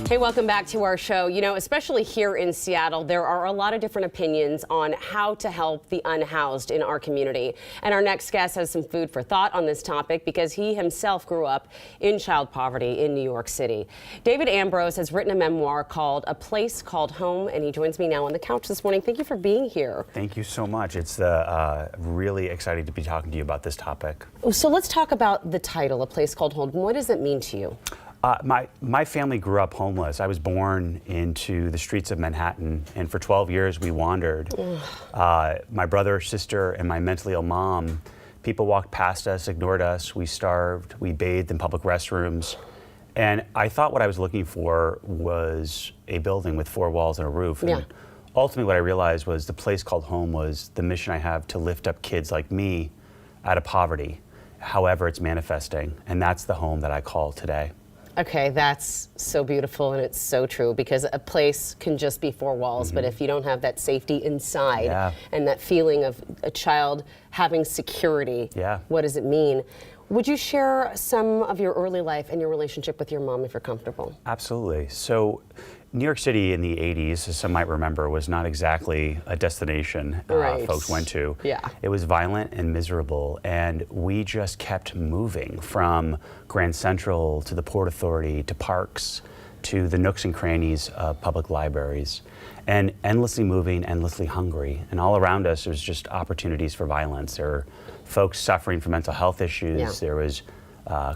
Hey, welcome back to our show. You know, especially here in Seattle, there are a lot of different opinions on how to help the unhoused in our community. And our next guest has some food for thought on this topic because he himself grew up in child poverty in New York City. David Ambroz has written a memoir called A Place Called Home, and he joins me now on the couch this morning. Thank you for being here. Thank you so much. It's really exciting to be talking to you about this topic. So let's talk about the title, A Place Called Home. What does it mean to you? My family grew up homeless. I was born into the streets of Manhattan, and for 12 years we wandered. My brother, sister, and my mentally ill mom, people walked past us, ignored us, we starved, we bathed in public restrooms. And I thought what I was looking for was a building with 4 walls and a roof. Yeah. And ultimately what I realized was the place called home was the mission I have to lift up kids like me out of poverty, however it's manifesting. And that's the home that I call today. Okay, that's so beautiful, and it's so true, because a place can just be 4 walls, but if you don't have that safety inside and that feeling of a child having security, what does it mean? Would you share some of your early life and your relationship with your mom if you're comfortable? Absolutely. So New York City in the 80s, as some might remember, was not exactly a destination folks went to. It was violent and miserable, and we just kept moving from Grand Central to the Port Authority to parks to the nooks and crannies of public libraries, and endlessly moving, endlessly hungry. And all around us, there's just opportunities for violence. There were folks suffering from mental health issues. There was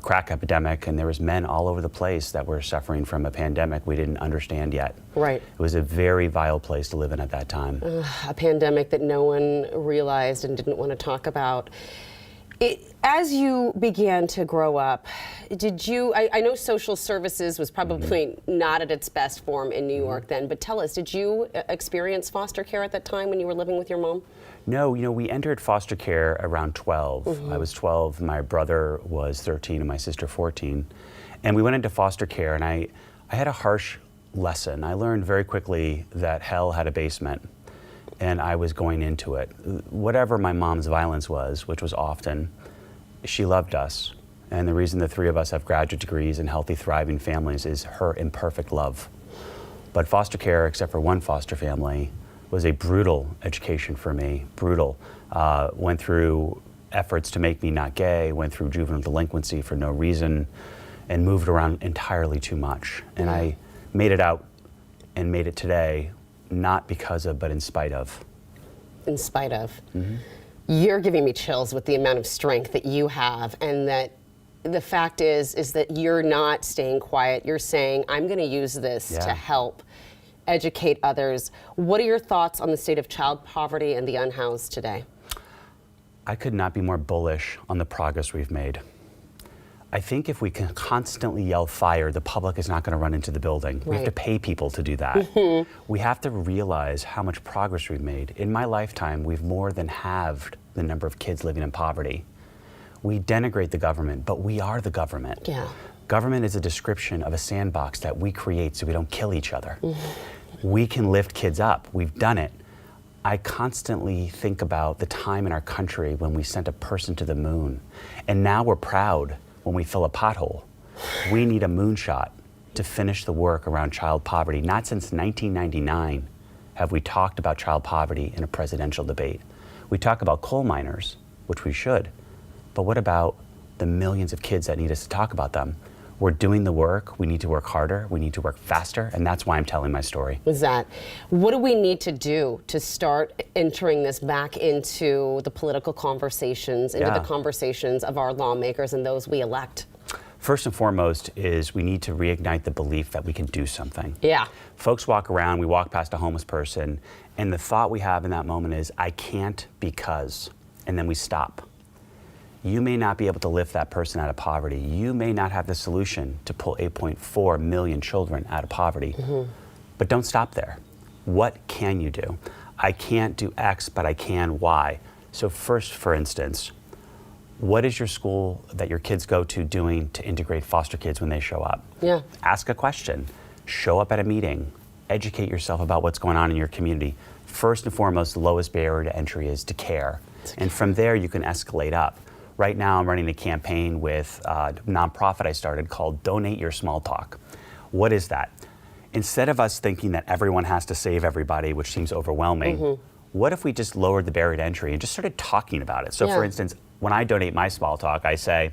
crack epidemic, and there was men all over the place that were suffering from a pandemic we didn't understand yet. Right. It was a very vile place to live in at that time. A pandemic that no one realized and didn't want to talk about. As you began to grow up, did you, I know social services was probably not at its best form in New York then, but tell us, did you experience foster care at that time when you were living with your mom? No, you know, we entered foster care around 12. I was 12, my brother was 13, and my sister 14. And we went into foster care, and I had a harsh lesson. I learned very quickly that hell had a basement, and I was going into it. Whatever my mom's violence was, which was often, she loved us. And the reason the 3 of us have graduate degrees and healthy, thriving families is her imperfect love. But foster care, except for one foster family, was a brutal education for me, brutal. Went through efforts to make me not gay, went through juvenile delinquency for no reason, and moved around entirely too much. And I made it out and made it today, not because of, but in spite of. In spite of. You're giving me chills with the amount of strength that you have, and that the fact is that you're not staying quiet. You're saying, I'm gonna use this to help educate others. What are your thoughts on the state of child poverty and the unhoused today? I could not be more bullish on the progress we've made. I think if we can constantly yell fire, the public is not going to run into the building. We have to pay people to do that. We have to realize how much progress we've made. In my lifetime, we've more than halved the number of kids living in poverty. We denigrate the government, but we are the government. Government is a description of a sandbox that we create so we don't kill each other. We can lift kids up. We've done it. I constantly think about the time in our country when we sent a person to the moon, and now we're proud when we fill a pothole. We need a moonshot to finish the work around child poverty. Not since 1999 have we talked about child poverty in a presidential debate. We talk about coal miners, which we should, but what about the millions of kids that need us to talk about them? We're doing the work. We need to work harder. We need to work faster. And that's why I'm telling my story. What do we need to do to start entering this back into the political conversations, into the conversations of our lawmakers and those we elect? First and foremost is we need to reignite the belief that we can do something. Folks walk around, we walk past a homeless person, and the thought we have in that moment is, I can't because, and then we stop. You may not be able to lift that person out of poverty. You may not have the solution to pull 8.4 million children out of poverty. But don't stop there. What can you do? I can't do X, but I can Y. So first, for instance, what is your school that your kids go to doing to integrate foster kids when they show up? Ask a question. Show up at a meeting. Educate yourself about what's going on in your community. First and foremost, the lowest barrier to entry is to care. And from there, you can escalate up. Right now, I'm running a campaign with a nonprofit I started called Donate Your Small Talk. What is that? Instead of us thinking that everyone has to save everybody, which seems overwhelming, what if we just lowered the barrier to entry and just started talking about it? So for instance, when I donate my small talk, I say,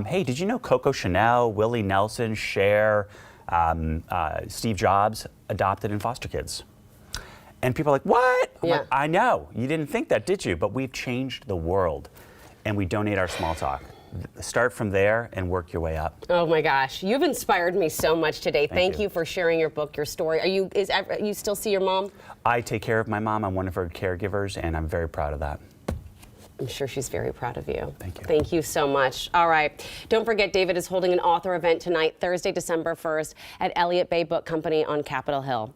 hey, did you know Coco Chanel, Willie Nelson, Cher, Steve Jobs adopted in foster kids? And people are like, what? I'm like, I know. You didn't think that, did you? But we've changed the world, and we donate our small talk. Start from there and work your way up. Oh my gosh, you've inspired me so much today. Thank you for sharing your book, your story. You still see your mom? I take care of my mom. I'm one of her caregivers, and I'm very proud of that. I'm sure she's very proud of you. Thank you. Thank you so much. All right. Don't forget, David is holding an author event tonight, Thursday, December 1st, at Elliott Bay Book Company on Capitol Hill.